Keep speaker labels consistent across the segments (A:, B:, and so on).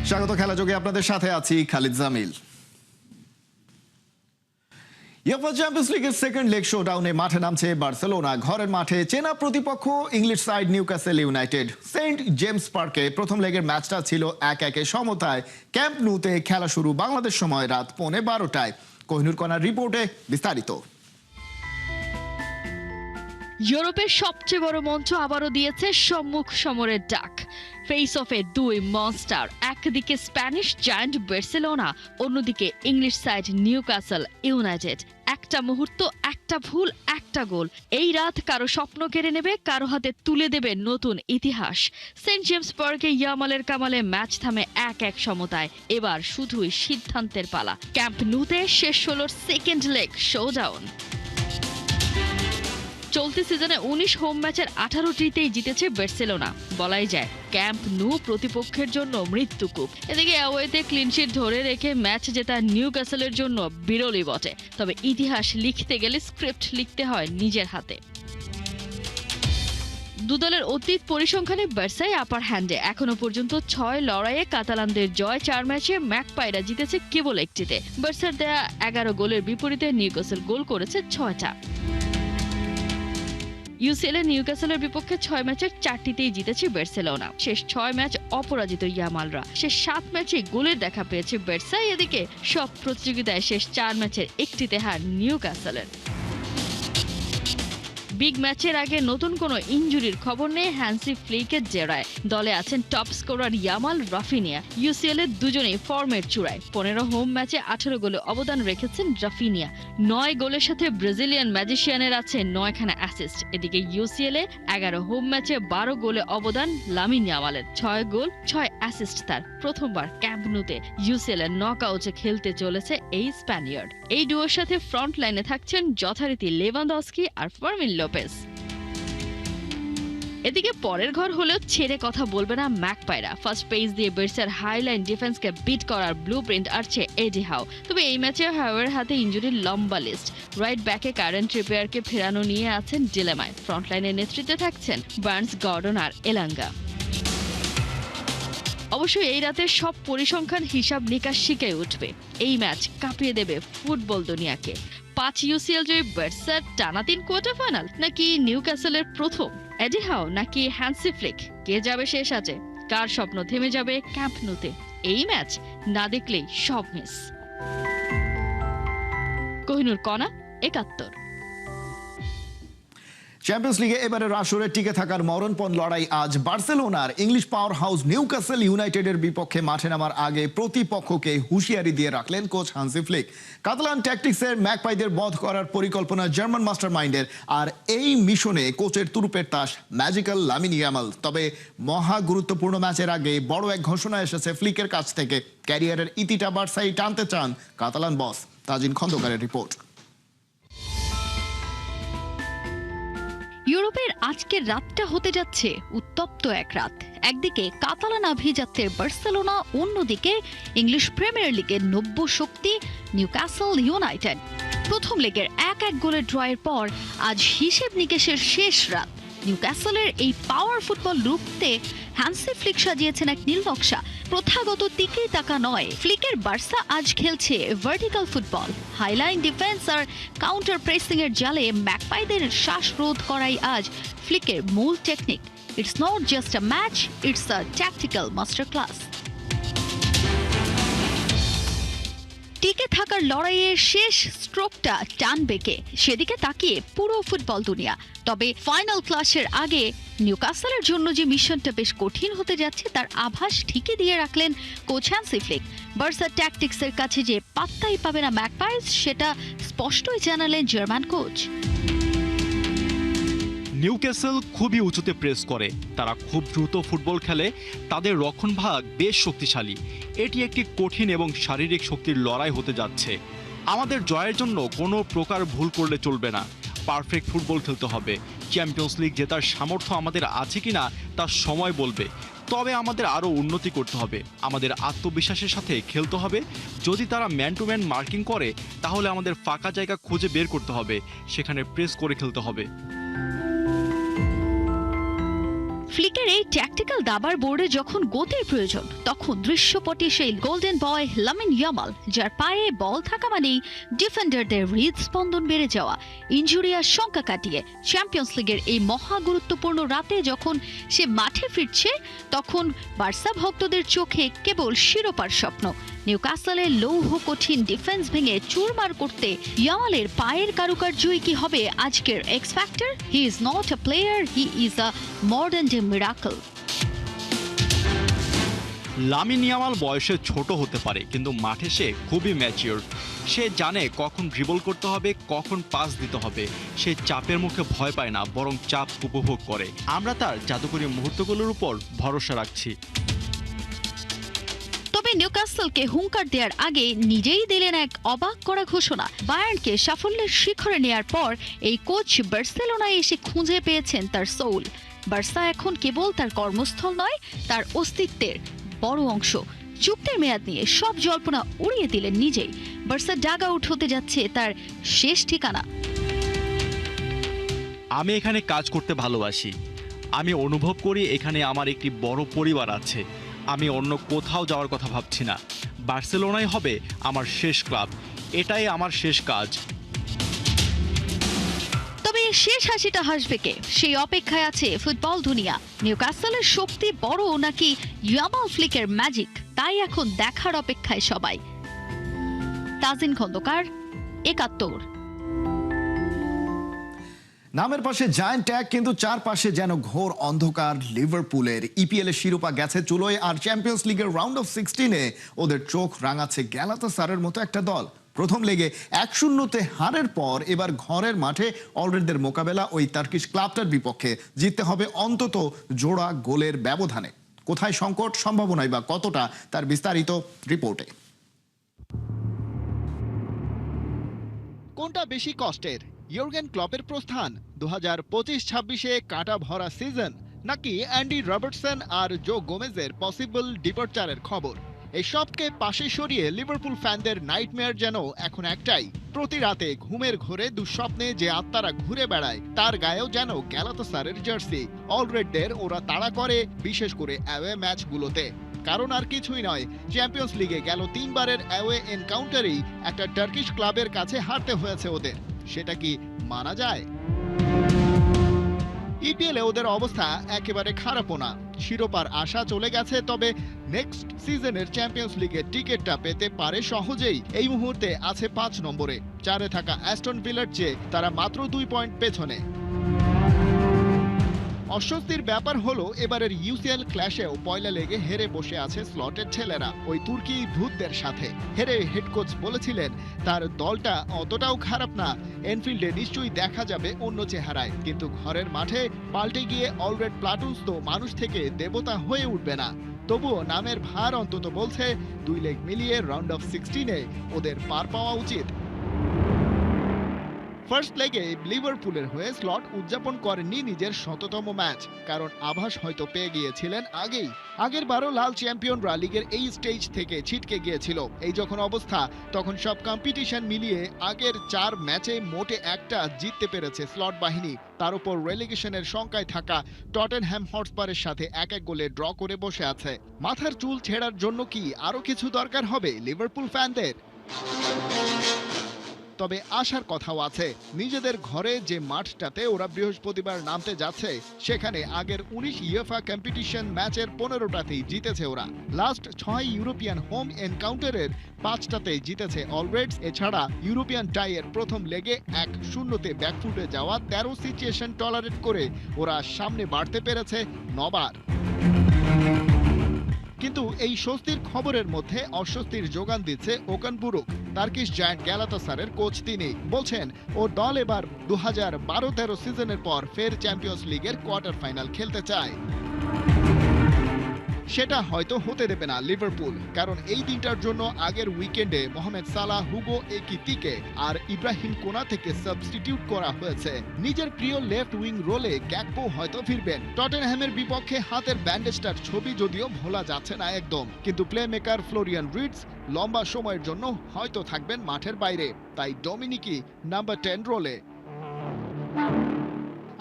A: স্বাগত খেলাযোগে আপনাদের সাথে আছি খালিদ জামিল। ইউএফা চ্যাম্পিয়ন্স লিগের সেকেন্ড লেগ শোডাউনে মাঠে নামছে বার্সেলোনা। ঘরের মাঠে চেনা প্রতিপক্ষ English side Newcastle United. Saint James পার্কে প্রথম লেগের ম্যাচটা ছিল 1-1 সমতায়। ক্যাম্প নুতে খেলা শুরু বাংলাদেশ সময় রাত 12:15টায়। কোহিনুর কণার রিপোর্টে বিস্তারিত।
B: ইউরোপের সবচেয়ে বড় মঞ্চ আবারও দিয়েছে সম্মুখ সমরের ডাক। ফেস অফে দুই মনস্টার, একদিকে স্প্যানিশ জায়ান্ট বার্সেলোনা, অন্যদিকে ইংলিশ সাইড নিউক্যাসল ইউনাইটেড। একটা মুহূর্ত, একটা ভুল, একটা গোল। এই রাত কারো স্বপ্ন কেড়ে নেবে, কারো হাতে তুলে দেবে নতুন ইতিহাস। সেন্ট জেমস পার্কে ইয়ামালের কামালে ম্যাচ থামে 1-1 সমতায়। এবার শুধুই সিদ্ধান্তের পালা। ক্যাম্প নুতে শেষ হলো সেকেন্ড লেগ শোডাউন। চলতি সিজনে 19 হোম ম্যাচের 18টিতেই জিতেছে বার্সেলোনা। বলাই যায় ক্যাম্প নু প্রতিপক্ষের জন্য মৃত্যুকূপ। এদিকে অ্যাওয়েতে ক্লিনশিট ধরে রেখে ম্যাচ জেতা নিউক্যাসলের জন্য বিরলই বটে। তবে ইতিহাস লিখতে গেলে স্ক্রিপ্ট লিখতে হয় নিজের হাতে। দুদলের অতীত পরিসংখ্যানে বার্সাই আপার হ্যান্ডে। এখনো পর্যন্ত 6 লড়াইয়ে কাতালানদের জয়, 4 ম্যাচে ম্যাকপাইরা জিতেছে কেবল একটিতে। বার্সার দেয়া 11 গোলের বিপরীতে নিউক্যাসল গোল করেছে 6টা। ইউসিএল এ নিউক্যাসলের বিপক্ষে 6 ম্যাচের 4টিতেই জিতেছে বার্সেলোনা। শেষ 6 ম্যাচ অপরাজিত ইয়ামালরা। শেষ 7 ম্যাচে গোলের দেখা পেয়েছে বার্সা। এদিকে সব প্রতিযোগিতায় শেষ 4 ম্যাচের একটিতে হার নিউক্যাসলের। বিগ ম্যাচের আগে নতুন কোনো ইনজুরির খবর নেই হ্যান্সি ফ্লিকের জেরায়। দলে আছেন top scorer Yamal, Raphinha. UCL এর দুজনেই ফর্মের চূড়ায়। 15 হোম ম্যাচে 18 গোলে অবদান রেখেছেন রাফিনিয়া। 9 গোলের সাথে ব্রাজিলিয়ান ম্যাজিশিয়ানের আছে 9খানা অ্যাসিস্ট। এদিকে ইউসিএল এ 11 হোম ম্যাচে 12 গোলে অবদান লামিন ইয়ামালের। 6 গোল 6 অ্যাসিস্ট তার। প্রথমবার ক্যাম্প নুতে ইউসিএল এর নকআউটে খেলতে চলেছে এই স্প্যানিয়ার্ড। এই ডুয়োর সাথে ফ্রন্ট লাইনে থাকছেন যথারীতি লেভানডস্কি আর ফার্মিন লোপেজ। এদিকে পরের ঘর হলেও ছেড়ে কথা বলবে না ম্যাকপাইরা। ফার্স্ট পেজ দিয়ে বার্সার হাইলাইন ডিফেন্সকে বিট করার ব্লুপ্রিন্ট আরছে এডি হাউ। তবে এই ম্যাচে হাওয়ের হাতে ইনজুরির লম্বা লিস্ট। রাইট ব্যাকে কারেন্ট ট্রিপিয়ারকে ফেরানো নিয়ে আছেন ডিলেমায়। ফ্রন্ট লাইনের নেতৃত্বে থাকছেন বার্নস, গর্ডন আর এলাঙ্গা। অবশ্যই এই রাতে সব পরিসংখ্যান হিসাব নিকাশ শিখে উঠবে। এই ম্যাচ কাঁপিয়ে দেবে ফুটবল দুনিয়াকে। 5 ইউসিএল জয়ী বার্সার টানা 3 কোয়ার্টার ফাইনাল, নাকি নিউক্যাসলের প্রথম এডি হাউ, নাকি হ্যান্সি ফ্লিক? কে যাবে শেষ আছে? কার স্বপ্ন থেমে যাবে ক্যাম্প নুতে? এই ম্যাচ না দেখলেই সব মিস। কোহিনুর কণা, 71।
A: চ্যাম্পিয়ন্স লিগে এবারের আসরে টিকে থাকার মরণপণ লড়াই আজ বার্সেলোনার। ইংলিশ পাওয়ার হাউস নিউক্যাসল ইউনাইটেডের বিপক্ষে মাঠে নামার আগে প্রতিপক্ষকে হুঁশিয়ারি দিয়ে রাখলেন কোচ হান্সি ফ্লিক। কাতালান ট্যাকটিক্সের ম্যাকপাইদের বধ করার পরিকল্পনা জার্মান মাস্টার মাইন্ডের। আর এই মিশনে কোচের তুরুপের তাস ম্যাজিক্যাল লামিন ইয়ামাল। তবে মহা গুরুত্বপূর্ণ ম্যাচের আগে বড় এক ঘোষণা এসেছে ফ্লিকের কাছ থেকে। ক্যারিয়ারের ইতিটা বার্সাই টানতে চান কাতালান বস। তাজিন খন্দকারের রিপোর্ট।
B: ইউরোপের আজকের রাতটা হতে যাচ্ছে উত্তপ্ত এক রাত। একদিকে কাতালান আভিজাত্যের বার্সেলোনা, অন্যদিকে ইংলিশ প্রিমিয়ার লিগের নব্য শক্তি নিউক্যাসল ইউনাইটেড। প্রথম লেগের 1-1 গোলের ড্রয়ের পর আজ হিসেব নিকেশের শেষ রাত। নিউক্যাসলের এই পাওয়ার ফুটবল রুখতে হ্যান্সি ফ্লিক সাজিয়েছেন এক নীল নকশা। প্রথাগত তিকে তাকা নয়, ফ্লিকের বার্সা আজ খেলছে ভার্টিক্যাল ফুটবল। হাইলাইন ডিফেন্স আর কাউন্টার প্রেসিং এর জালে ম্যাকপাইদের শ্বাসরোধ করাই আজ ফ্লিকের মূল technique. It's not just a match, it's a tactical master class. টিকে থাকার লড়াইয়ের শেষ স্ট্রোকটা টানবে কে, সেদিকে তাকিয়ে পুরো ফুটবল দুনিয়া। তবে ফাইনাল ক্লাসের আগে নিউক্যাসলের জন্য যে মিশনটা বেশ কঠিন হতে যাচ্ছে তার আভাস ঠিকই দিয়ে রাখলেন কোচ হ্যান্সি ফ্লিক। বার্সা ট্যাকটিক্সের কাছে যে পাত্তাই পাবে না ম্যাকপাইস, সেটা স্পষ্টই জানালেন জার্মান কোচ।
C: নিউক্যাসল খুবই উঁচুতে প্রেস করে, তারা খুব দ্রুত ফুটবল খেলে, তাদের রক্ষণভাগ বেশ শক্তিশালী। এটি একটি কঠিন এবং শারীরিক শক্তির লড়াই হতে যাচ্ছে। আমাদের জয়ের জন্য কোনো প্রকার ভুল করলে চলবে না। পারফেক্ট ফুটবল খেলতে হবে। চ্যাম্পিয়ন্স লিগ জেতার সামর্থ্য আমাদের আছে কিনা তা সময় বলবে। তবে আমাদের আরও উন্নতি করতে হবে। আমাদের আত্মবিশ্বাসের সাথে খেলতে হবে। যদি তারা ম্যান টু ম্যান মার্কিং করে তাহলে আমাদের ফাঁকা জায়গা খুঁজে বের করতে হবে, সেখানে প্রেস করে খেলতে হবে।
B: ফ্লিকের এই ট্যাকটিক্যাল দাবার বোর্ডে যখন গতির প্রয়োজন, তখন দৃশ্যপটে সেই গোল্ডেন বয় লামিন ইয়ামাল, যার পায়ে বল থাকা মানেই ডিফেন্ডারদের হৃদস্পন্দন বেড়ে যাওয়া। ইনজুরি আর শঙ্কা কাটিয়ে চ্যাম্পিয়ন্স লিগের এই মহা গুরুত্বপূর্ণ রাতে যখন সে মাঠে ফিরছে, তখন বার্সা ভক্তদের চোখে কেবল শিরোপার স্বপ্ন। নিউক্যাসলের লৌহ কঠিন ডিফেন্স ভেঙে চুরমার করতে ইয়ামালের পায়ের কারুকার্যই কি হবে আজকের x factor? He is not a player, he is a modern day miracle.
C: Lamine Yamal বয়সে ছোট হতে পারে, কিন্তু মাঠে সে খুবই ম্যাচিওর। সে জানে কখন ড্রিবল করতে হবে, কখন পাস দিতে হবে। সে চাপের মুখে ভয় পায় না, বরং চাপ উপভোগ করে। আমরা তার জাদুকরী মুহূর্তগুলোর উপর ভরসা রাখছি।
B: তবে নিউক্যাসলকে হুঙ্কার দেওয়ার আগে নিজেই দিলেন এক অবাক করা ঘোষণা। বায়ার্নকে সাফল্যের শিখরে নেয়ার পর এই কোচ বার্সেলোনায় এসে খুঁজে পেয়েছেন তার সোল। বার্সা এখন কেবল তার কর্মস্থল নয়, তার অস্তিত্বের বড় অংশ। চুক্তির মেয়াদ নিয়ে সব জল্পনা উড়িয়ে দিলেন নিজেই। বার্সা ডাগ আউট হতে যাচ্ছে তার শেষ ঠিকানা।
C: আমি এখানে কাজ করতে ভালোবাসি। আমি অনুভব করি এখানে আমার একটি বড় পরিবার আছে। আমি অন্য কোথাও যাওয়ার কথা ভাবছি না। বার্সেলোনাই হবে আমার শেষ ক্লাব, এটাই আমার শেষ কাজ।
B: তবে শেষ হাসিটা হাসবে কে, সেই অপেক্ষায় আছে ফুটবল দুনিয়া। নিউক্যাসলের শক্তি বড় নাকি ইয়ামাল ফ্লিকের ম্যাজিক, তাই এখন দেখার অপেক্ষায় সবাই। তাজিন খন্দকার, ৭১।
A: নামের পাশে জায়ান্ট ট্যাগ, কিন্তু চারপাশে যেন ঘোর অন্ধকার। লিভারপুলের ইপিএল এর শিরোপা গেছে চুলোয়, আর চ্যাম্পিয়ন্স লিগের রাউন্ড অফ 16-এ ওদের চোখ রাঙাচ্ছে গ্যালাতাসারাইয়ের মতো একটা দল। প্রথম লেগে ১-০ হারের পর এবার ঘরের মাঠে অলরেডদের মোকাবেলা ওই টার্কিশ ক্লাবটার বিপক্ষে। জিততে হবে অন্তত জোড়া গোলের ব্যবধানে। কোথায় সংকট, সম্ভাবনায় বা কতটা, তার বিস্তারিত রিপোর্টে।
D: কোনটা বেশি কষ্টের, ইয়র্গেন ক্লপের প্রস্থান 2025-26-এ কাঁটা ভরা সিজন, নাকি অ্যান্ডি রবার্টসন আর জো গোমেজের পসিবল ডিপার্চারের খবর? এই সবকে পাশে সরিয়ে লিভারপুল ফ্যানদের নাইটমেয়ার যেন এখন একটাই। প্রতি রাতে ঘুমের ঘোরে দুঃস্বপ্নে যে আত্মারা ঘুরে বেড়ায়, তার গায়েও যেন গ্যালাতাসারাইয়ের জার্সি। অলরেডদের ওরা তাড়া করে, বিশেষ করে অ্যাওয়ে ম্যাচগুলোতে। কারণ আর কিছুই নয়, চ্যাম্পিয়ন্স লিগে গেল 3 বারের অ্যাওয়ে এনকাউন্টারেই একটা টার্কিশ ক্লাবের কাছে হারতে হয়েছে ওদের। সেটা কি মানা যায়? ইপিএলে ওদের অবস্থা একেবারে খারাপও না। শিরোপার আশা চলে গেছে, তবে নেক্সট সিজনের চ্যাম্পিয়ন্স লিগের টিকিটটা পেতে পারে সহজেই। এই মুহূর্তে আছে 5 নম্বরে। 4-এ থাকা অ্যাস্টন ভিলার চেয়ে তারা মাত্র 2 পয়েন্ট পেছনে। অস্বস্তির ব্যাপার হলো এবারের ইউসিএল ক্ল্যাশেও পয়লা লেগে হেরে বসে আছে স্লটের ছেলেরা, ওই তুর্কি ভূতদের সাথে। হেরে হেড কোচ বলেছিলেন তার দলটা অতটাও খারাপ না, এনফিল্ডে নিশ্চয়ই দেখা যাবে অন্য চেহারায়। কিন্তু ঘরের মাঠে পাল্টে গিয়ে অলরেড প্লাটুন্স তো মানুষ থেকে দেবতা হয়ে উঠবে না। তবুও নামের ভার অন্তত বলছে 2 লেগ মিলিয়ে রাউন্ড অফ 16-এ ওদের পার পাওয়া উচিত। ফার্স্ট লেগে লিভারপুলের হয়ে স্লট উদযাপন করেননি নিজের 100তম ম্যাচ, কারণ আভাস হয়তো পেয়ে গিয়েছিলেন আগেই। আগের বারও লাল চ্যাম্পিয়নরা লিগের এই স্টেজ থেকে ছিটকে গিয়েছিল। এই যখন অবস্থা, তখন সব কম্পিটিশন মিলিয়ে আগের 4 ম্যাচে মোটে একটা জিততে পেরেছে স্লট বাহিনী। তার উপর রেলিগেশনের শঙ্কায় থাকা টটেনহ্যাম হটস্পারের সাথে 1-1 গোলে ড্র করে বসে আছে। মাথার চুল ছেঁড়ার জন্য কি আরো কিছু দরকার হবে লিভারপুল ফ্যানদের? তবে আশার কথাও আছে। নিজেদের ঘরে যে মাঠটাতে ওরা বৃহস্পতিবার নামতে যাচ্ছে, সেখানে আগের 19 ইউএফা কম্পিটিশন ম্যাচের 15টাতেই জিতেছে ওরা। লাস্ট 6 ইউরোপিয়ান হোম এনকাউন্টারের 5টাতেই জিতেছে অলরেডস। এছাড়া ইউরোপিয়ান টাইয়ের প্রথম লেগে 1-0-তে ব্যাকফুটে যাওয়া 13 সিচুয়েশন টলারেট করে ওরা সামনে বাড়তে পেরেছে 9 বার। কিন্তু এই স্বস্তির খবরের মধ্যে অস্বস্তির যোগান দিচ্ছে ওকান বুরুক, টার্কিশ জায়ান্ট গ্যালাতাসারাইয়ের কোচ। তিনি বলছেন ওর দল এবার 2012-13 সিজনের পর ফের চ্যাম্পিয়ন্স লিগের কোয়ার্টার ফাইনাল খেলতে চায়। সেটা হয়তো হতে দেবে না লিভারপুল, কারণ এই দিনটার জন্য আগের উইকেন্ডে মোহামেদ সালাহ, হুগো একিতিকে আর ইব্রাহিম কোনাতেকে সাবস্টিটিউট করা হয়েছে। নিজের প্রিয় লেফট উইং রোলে গ্যাকপো হয়তো ফিরবেন। টটেনহ্যামের বিপক্ষে হাতের ব্যান্ডেজটার ছবি যদিও ভোলা যাচ্ছে না একদম, কিন্তু প্লে মেকার ফ্লোরিয়ান রিডস লম্বা সময়ের জন্য হয়তো থাকবেন মাঠের বাইরে। তাই ডমিনিকি নাম্বার 10 রোলে।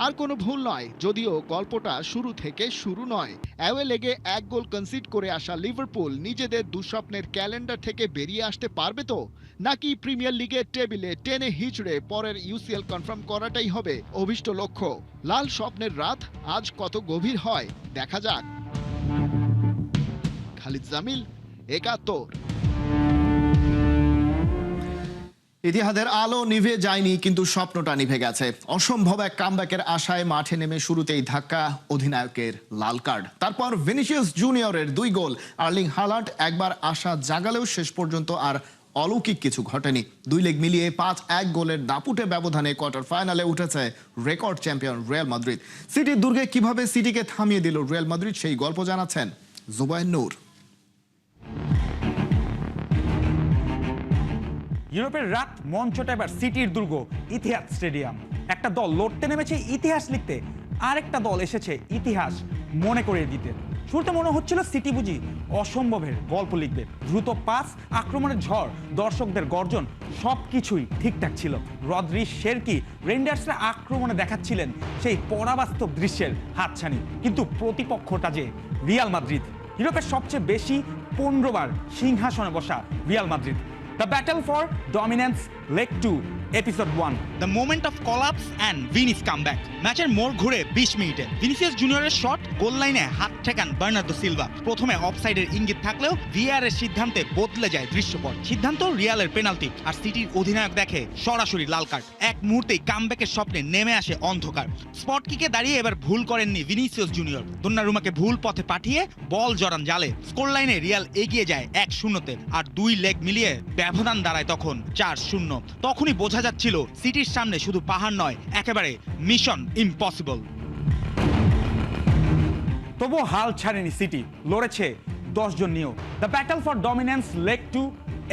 D: আর কোনো ভুল নয়, যদিও গল্পটা শুরু থেকে শুরু নয়। অ্যাওয়ে লেগে 1 গোল কনসিড করে আসা লিভারপুল নিজেদের দুঃস্বপ্নের ক্যালেন্ডার থেকে বেরিয়ে আসতে পারবে তো, নাকি প্রিমিয়ার লিগের টেবিলে টেনে হিচড়ে পরের ইউসিএল কনফার্ম করাটাই হবে অভীষ্ট লক্ষ্য? লাল স্বপ্নের রাত আজ কত গভীর হয় দেখা যাক। খালিদ জামিল, ৭১।
A: ইতিহাদের আলো নিভে যায়নি, কিন্তু স্বপ্নটা নিভে গেছে। অসম্ভব এক কামব্যাকের আশায় মাঠে নেমে শুরুতেই ধাক্কা অধিনায়কের লাল কার্ড, তারপর ভিনিসিয়াস জুনিয়রের 2 গোল। আর্লিং হালান্ড একবার আশা জাগালেও শেষ পর্যন্ত আর অলৌকিক কিছু ঘটেনি। 2 লেগ মিলিয়ে 5-1 গোলের দাপুটে ব্যবধানে কোয়ার্টার ফাইনালে উঠেছে রেকর্ড চ্যাম্পিয়ন রিয়াল মাদ্রিদ। সিটির দুর্গে কিভাবে সিটিকে থামিয়ে দিল রিয়াল মাদ্রিদ, সেই গল্প জানাচ্ছেন জুবায়ের নূর।
E: ইউরোপের রাত মঞ্চটা এবার সিটির দুর্গ ইতিহাদ স্টেডিয়াম। একটা দল লড়তে নেমেছে ইতিহাস লিখতে, আরেকটা দল এসেছে ইতিহাস মনে করিয়ে দিতে। শুরুতে মনে হচ্ছিল সিটি বুঝি অসম্ভবের গল্প লিখবে। দ্রুত পাস, আক্রমণের ঝড়, দর্শকদের গর্জন, সবকিছুই ঠিকঠাক ছিল। রদ্রি, শেরকি, রেন্ডার্সরা আক্রমণে দেখাচ্ছিলেন সেই পরাবাস্তব দৃশ্যের হাতছানি। কিন্তু প্রতিপক্ষটা যে রিয়াল মাদ্রিদ, ইউরোপের সবচেয়ে বেশি 15 বার সিংহাসনে বসা Real Madrid. The battle for dominance, leg 2, episode 1.
F: The moment of collapse and Vini's comeback. ম্যাচের মোড় ঘুরে 20 মিনিটে ভিনিসিয়াস জুনিয়রের শট গোল লাইনে হাত ঠেকান বার্নার্দো সিলভা। প্রথমে অফসাইডের ইঙ্গিত থাকলেও ভিএআর এর সিদ্ধান্তে বদলে যায় দৃশ্যপট। সিদ্ধান্ত রিয়ালের পেনাল্টি, আর সিটির অধিনায়ক দেখে সরাসরি লাল কার্ড। এক মুহূর্তেই কামব্যাকের স্বপ্নে নেমে আসে অন্ধকার। স্পট কিকে দাঁড়িয়ে এবার ভুল করেননি ভিনিসিয়াস জুনিয়র। দোন্নারুমাকে ভুল পথে পাঠিয়ে বল জড়ান জালে। স্কোর লাইনে রিয়াল এগিয়ে যায় 1-0-তে, আর 2 লেগ মিলিয়ে ব্যবধান দাঁড়ায় তখন 4-0। তখনই বোঝা যাচ্ছিল সিটির সামনে শুধু পাহাড় নয়, একেবারে মিশন ইম্পসিবল।
E: তবুও হাল ছাড়েনি সিটি, লড়েছে 10 জন নিয়েও। The battle for dominance, leg 2,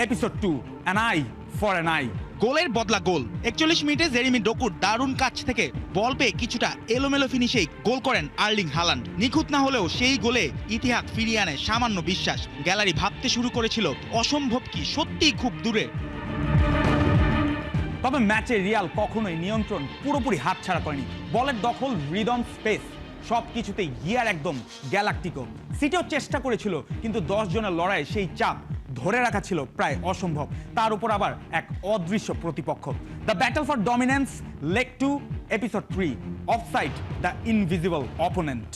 E: episode 2, an I for an I.
F: গোলের বদলা গোল। 41 মিনিটে জেরেমি ডোকুর দারুণ কাছ থেকে বল পেয়ে কিছুটা এলোমেলো ফিনিশেই গোল করেন আর্লিং হালান্ড। নিখুঁত না হলেও সেই গোলে ইতিহাদ ফিরিয়ে আনে সামান্য বিশ্বাস। গ্যালারি ভাবতে শুরু করেছিল অসম্ভব কি সত্যিই খুব দূরে।
E: তবে ম্যাচে রিয়াল কখনোই নিয়ন্ত্রণ পুরোপুরি হাতছাড়া করেনি। বলের দখল, রিদম, স্পেস সবকিছুতেই গিয়ার একদম গ্যালাক্টিকো। সিটিও চেষ্টা করেছিল, কিন্তু 10 জনের লড়াই সেই চাপ ধরে রাখা ছিল প্রায় অসম্ভব। তার উপর আবার এক অদৃশ্য প্রতিপক্ষ। The battle for dominance, leg 2, episode 3, offside, the invisible opponent.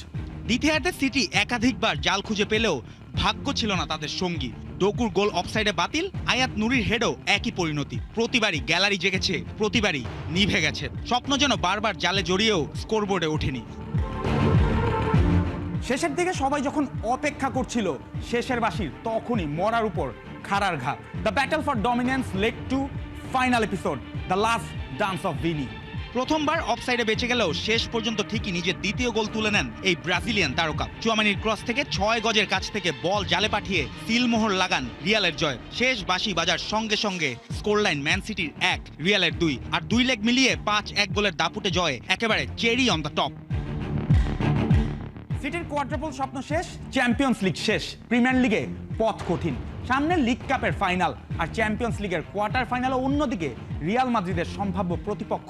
F: দ্বিতীয়ার্ধে সিটি একাধিকবার জাল খুঁজে পেলেও ভাগ্য ছিল না তাদের সঙ্গী। ডোকুর গোল অফসাইডে বাতিল, আয়াত নুরির হেডও একই পরিণতি। প্রতিবারই গ্যালারি জেগেছে, প্রতিবারই নিভে গেছে। স্বপ্ন যেন বারবার জালে জড়িয়েও স্কোরবোর্ডে ওঠেনি।
E: শেষের দিকে সবাই যখন অপেক্ষা করছিল শেষের বাঁশির, তখনই মরার উপর খাড়ার ঘা। The battle for dominance, leg 2, final episode, the last dance of Vini.
F: প্রথমবার অফসাইডে বেঁচে গেলেও শেষ পর্যন্ত ঠিকই নিজের দ্বিতীয় গোল তুলে নেন এই ব্রাজিলিয়ান তারকা। চুয়ামানির ক্রস থেকে 6 গজের কাছ থেকে বল জালে পাঠিয়ে সিলমোহর লাগান রিয়ালের জয়। শেষ বাঁশি বাজার সঙ্গে সঙ্গে স্কোরলাইন ম্যান সিটির 1, রিয়ালের 2, আর 2 লেগ মিলিয়ে 5-1 গোলের দাপুটে জয় একেবারে চেরি অন দ্য টপ।
E: সিটির কোয়াড্রাপল স্বপ্ন শেষ, চ্যাম্পিয়ন্স লিগ শেষ, প্রিমিয়ার লিগে পথ কঠিন। সামনে লিগ কাপের ফাইনাল আর চ্যাম্পিয়ন্স লিগের কোয়ার্টার ফাইনাল। অন্যদিকে রিয়াল মাদ্রিদের সম্ভাব্য প্রতিপক্ষ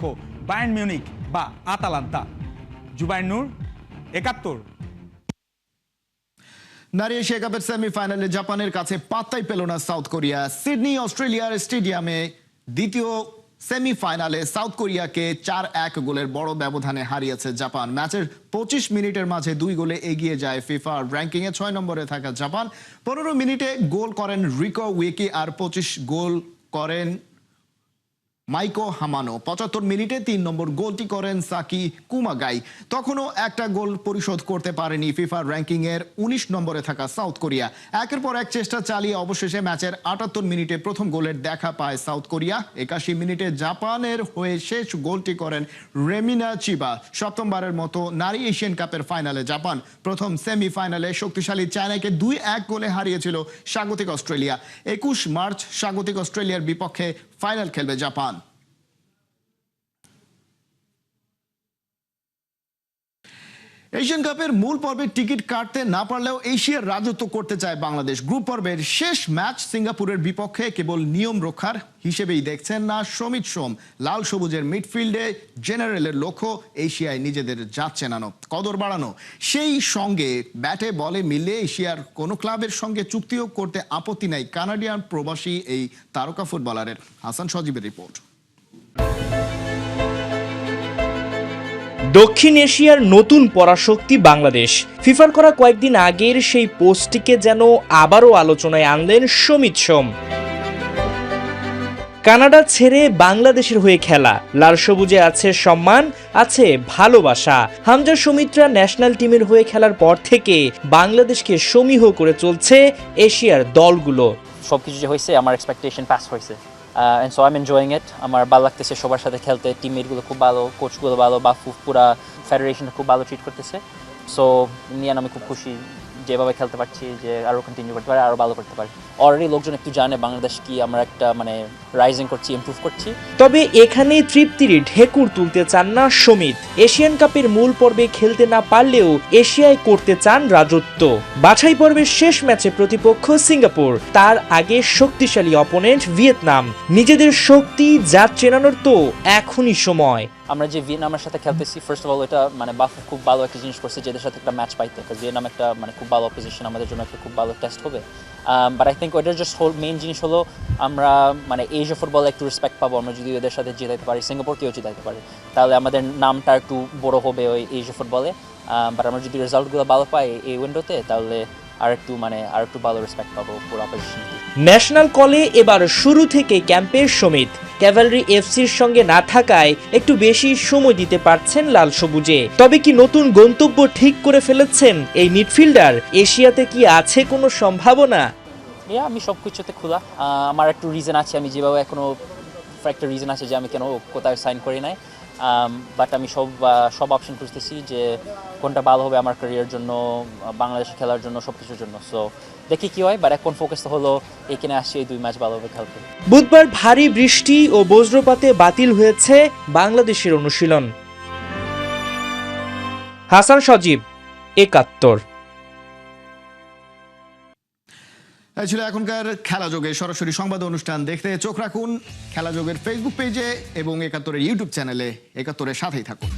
E: বায়ার্ন মিউনিখ বা আতালান্তা। জুবায়ের নূর, ৭১।
A: নারী এশিয়া কাপের সেমিফাইনালে জাপানের কাছে পাত্তাই পেল না সাউথ কোরিয়া। সিডনি অস্ট্রেলিয়ার স্টেডিয়ামে দ্বিতীয় সেমিফাইনালে সাউথ কোরিয়াকে 4-1 গোলের বড় ব্যবধানে হারিয়েছে জাপান। ম্যাচের 25 মিনিটের মাঝে 2 গোলে এগিয়ে যায় ফিফা র্যাঙ্কিং এ 6 নম্বরে থাকা জাপান। 15 মিনিটে গোল করেন রিকো উইকি, আর 25 গোল করেন মাইকো হামানো। 75 মিনিটে 3 নম্বর গোলটি করেন সাকি কুমাগাই। তখনও একটা গোল পরিশোধ করতে পারেনি ফিফা র্যাঙ্কিং এর 19 নম্বরে থাকা সাউথ কোরিয়া। একের পর এক চেষ্টা চালিয়ে অবশেষে ম্যাচের 78 মিনিটে প্রথম গোলের দেখা পায় সাউথ কোরিয়া। 81 মিনিটে জাপানের হয়ে শেষ গোলটি করেন রেমিনা চিবা। সপ্তমবারের মতো নারী এশিয়ান কাপের ফাইনালে জাপান। প্রথম সেমিফাইনালে শক্তিশালী চায়নাকে 2-1 গোলে হারিয়েছিল স্বাগতিক অস্ট্রেলিয়া। 21 মার্চ স্বাগতিক অস্ট্রেলিয়ার বিপক্ষে ফাইনাল খেলবে জাপান। এশিয়ান কাপের মূল পর্বের টিকিট কাটতে না পারলেও এশিয়ার রাজত্ব করতে চায় বাংলাদেশ। গ্রুপ পর্বের শেষ ম্যাচ সিঙ্গাপুরের বিপক্ষে কেবল নিয়ম রক্ষার হিসেবেই দেখছেন না সমিত সোম। লাল সবুজের মিডফিল্ডে জেনারেলের লক্ষ্য এশিয়ায় নিজেদের জাত চেনানো, কদর বাড়ানো। সেই সঙ্গে ব্যাটে বলে মিললে এশিয়ার কোনো ক্লাবের সঙ্গে চুক্তিও করতে আপত্তি নাই কানাডিয়ান প্রবাসী এই তারকা ফুটবলারের। হাসান সজীবের রিপোর্ট।
G: দক্ষিণ এশিয়ার নতুন পরাশক্তি বাংলাদেশ। ফিফার করা কয়েকদিন আগের সেই পোস্টটিকে যেন আবারও আলোচনায় আনলেন সমিত সোম। কানাডা ছেড়ে বাংলাদেশের হয়ে খেলা, লাল সবুজে আছে সম্মান, আছে ভালোবাসা। হামজা সমিতরা ন্যাশনাল টিমের হয়ে খেলার পর থেকে বাংলাদেশকে সমীহ করে চলছে এশিয়ার দলগুলো।
H: সবকিছু যে হয়েছে আমার এক্সপেকটেশন পাস হয়েছে, and so I'm enjoying it. আমার ভালো লাগতেছে সবার সাথে খেলতে, টিমমেটগুলো খুব ভালো, কোচগুলো ভালো, বা পুরা ফেডারেশন খুব ভালো ট্রিট করতেছে। সো নিয়ে আমি খুব খুশি যেভাবে খেলতে পারছি, যে আরও কন্টিনিউ করতে পারি, আরও ভালো করতে পারি। অলরেডি লোকজন একটু জানে বাংলাদেশ কি আমরা একটা রাইজিং করছি, ইমপ্রুভ করছি।
G: তবে এখানে তৃপ্তির ঢেকুর তুলতে চান না সমিত। এশিয়ান কাপের মূল পর্বে খেলতে না পারলেও এশিয়ায় করতে চান রাজত্ব। বাছাই পর্বের শেষ ম্যাচে প্রতিপক্ষ সিঙ্গাপুর, তার আগে শক্তিশালী অপোনেন্ট ভিয়েতনাম। নিজেদের শক্তি জাত চেনানোর তো এখনই সময়।
H: আমরা যে ভিয়েতনামের সাথে খেলতেছি, ফার্স্ট অফ অল এটা বাফে খুব ভালো একটা জিনিস করছে, যেদের সাথে একটা ম্যাচ পাইতে। ভিয়েতনাম একটা খুব ভালো অপোজিশন, আমাদের জন্য একটা খুব ভালো টেস্ট হবে। বাট আই থিঙ্ক ওইটার জাস্ট মেইন জিনিস হলো আমরা এশিয়া ফুটবলে একটু রেসপেক্ট পাবো। আমরা যদি ওদের সাথে জিতাইতে পারি, সিঙ্গাপুরকেও জিতাইতে পারি, তাহলে আমাদের নামটা একটু বড় হবে ওই এশিয়া ফুটবলে। বাট আমরা যদি রেজাল্টগুলো ভালো পাই এই উইন্ডোতে, তাহলে আর একটু ভালো রেসপেক্ট পাবো পুরো অপোজিশন।
G: ন্যাশনাল কলে এবার শুরু থেকে ক্যাম্পের সমিত। ক্যাভালরি এফসির সঙ্গে না থাকায় একটু বেশি সময় দিতে পারছেন লাল সবুজে। তবে কি নতুন গন্তব্য ঠিক করে ফেলেছেন এই মিডফিল্ডার? এশিয়াতে কি আছে কোনো সম্ভাবনা?
H: আমি সব কিছুতে খোলা। আমার একটু রিজন আছে, আমি যেভাবে একটা রিজন আছে যে আমি কেন কোথায় সাইন করি নাই। বাট আমি সব অপশন খুঁজতেছি যে কোনটা ভালো হবে আমার ক্যারিয়ার জন্য, বাংলাদেশে খেলার জন্য, সব কিছুর জন্য। সো দেখি কি হয়, বাট এখন ফোকাস হলো এখানে আসছে এই 2 ম্যাচ ভালোভাবে খেলতে।
G: বুধবার ভারী বৃষ্টি ও বজ্রপাতে বাতিল হয়েছে বাংলাদেশের অনুশীলন। হাসান সজীব, ৭১।
A: এই ছিল এখনকার খেলাযোগে সরাসরি সংবাদ অনুষ্ঠান। দেখতে চোখ রাখুন খেলাযোগের ফেসবুক পেজে এবং ৭১-এর ইউটিউব চ্যানেলে। ৭১-এর সাথেই থাকুন।